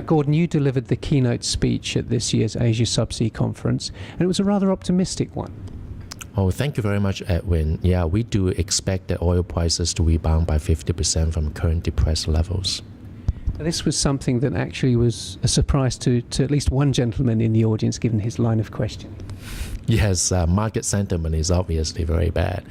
Gordon, you delivered the keynote speech at this year's Asia Subsea Conference, and it was a rather optimistic one. Oh, thank you very much, Edwin. Yeah, we do expect the oil prices to rebound by 50% from current depressed levels. This was something that actually was a surprise to at least one gentleman in the audience, given his line of questioning. Yes, market sentiment is obviously very bad,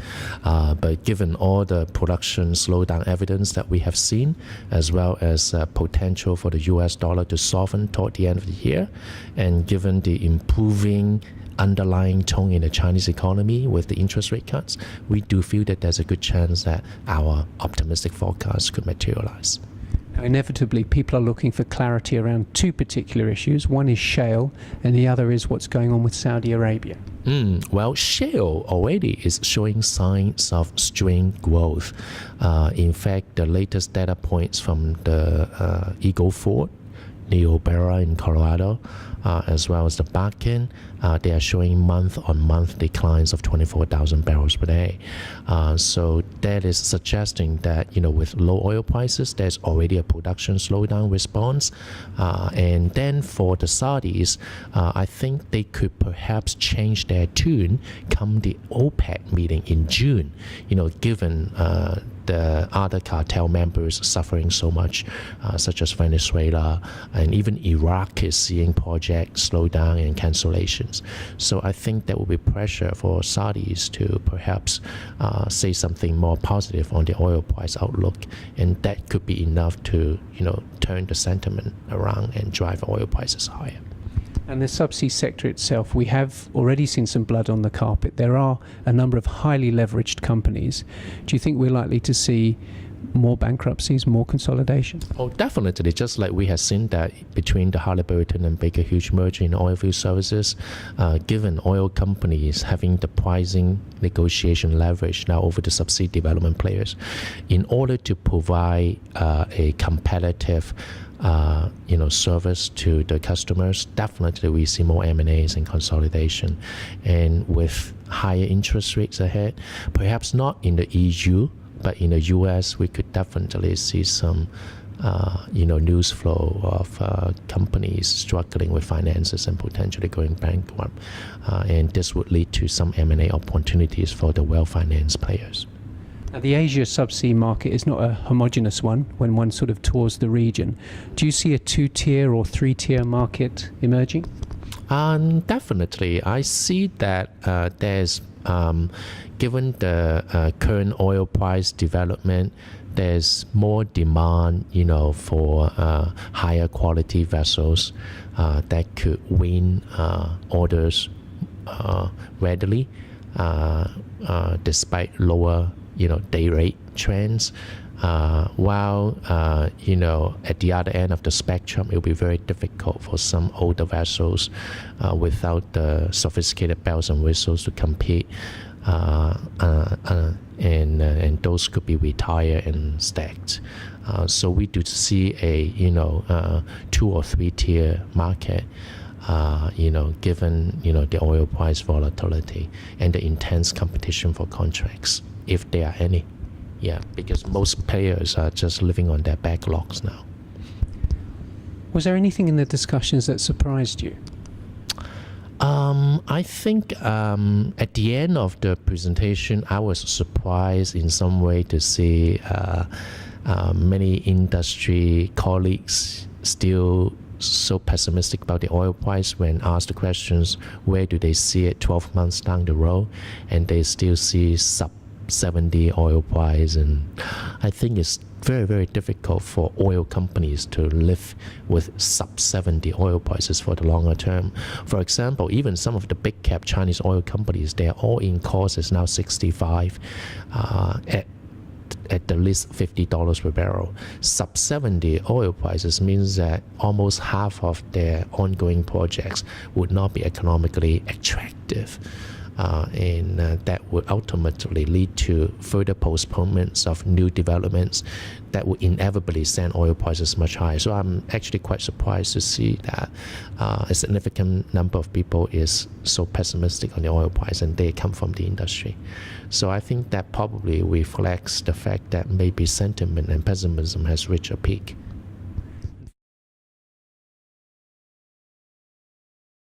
but given all the production slowdown evidence that we have seen, as well as potential for the US dollar to soften toward the end of the year, and given the improving underlying tone in the Chinese economy with the interest rate cuts, we do feel that there's a good chance that our optimistic forecast could materialize. Now, inevitably, people are looking for clarity around two particular issues. One is shale, and the other is what's going on with Saudi Arabia. Well, shale already is showing signs of strained growth. In fact, the latest data points from the Eagle Ford, Niobrara in Colorado, as well as the Bakken, they are showing month-on-month declines of 24,000 barrels per day. So that is suggesting that, with low oil prices, there's already a production slowdown response. And then for the Saudis, I think they could perhaps change their tune come the OPEC meeting in June, given the other cartel members suffering so much, such as Venezuela, and even Iraq is seeing projects slow down and cancellations. So I think there will be pressure for Saudis to perhaps say something more positive on the oil price outlook, and that could be enough to turn the sentiment around and drive oil prices higher. And the subsea sector itself, we have already seen some blood on the carpet. There are a number of highly leveraged companies. Do you think we're likely to see more bankruptcies, more consolidation? Oh, definitely. Just like we have seen that between the Halliburton and Baker Hughes merger in oilfield services, given oil companies having the pricing negotiation leverage now over the subsea development players, in order to provide a competitive service to the customers, definitely we see more M&As and consolidation. And with higher interest rates ahead, perhaps not in the EU, but in the US, we could definitely see some news flow of companies struggling with finances and potentially going bankrupt. And this would lead to some M&A opportunities for the well-financed players. Now, the Asia subsea market is not a homogeneous one when one sort of tours the region. Do you see a two-tier or three-tier market emerging? Definitely. I see that there's, given the current oil price development, there's more demand, for higher quality vessels that could win orders readily, despite lower day rate trends, while at the other end of the spectrum, it will be very difficult for some older vessels without the sophisticated bells and whistles to compete, and those could be retired and stacked. So we do see a 2 or 3 tier market. Given the oil price volatility and the intense competition for contracts, if there are any. Yeah, because most players are just living on their backlogs now. Was there anything in the discussions that surprised you? I think at the end of the presentation, I was surprised in some way to see many industry colleagues still so pessimistic about the oil price when asked the questions, where do they see it 12 months down the road, and they still see sub 70 oil price. And I think it's very, very difficult for oil companies to live with sub 70 oil prices for the longer term. For example, even some of the big cap Chinese oil companies, their all-in cost is now 65 at the least $50 per barrel. Sub 70 oil prices means that almost half of their ongoing projects would not be economically attractive. And that would ultimately lead to further postponements of new developments that would inevitably send oil prices much higher. So I'm actually quite surprised to see that a significant number of people is so pessimistic on the oil price, and they come from the industry. So I think that probably reflects the fact that maybe sentiment and pessimism has reached a peak.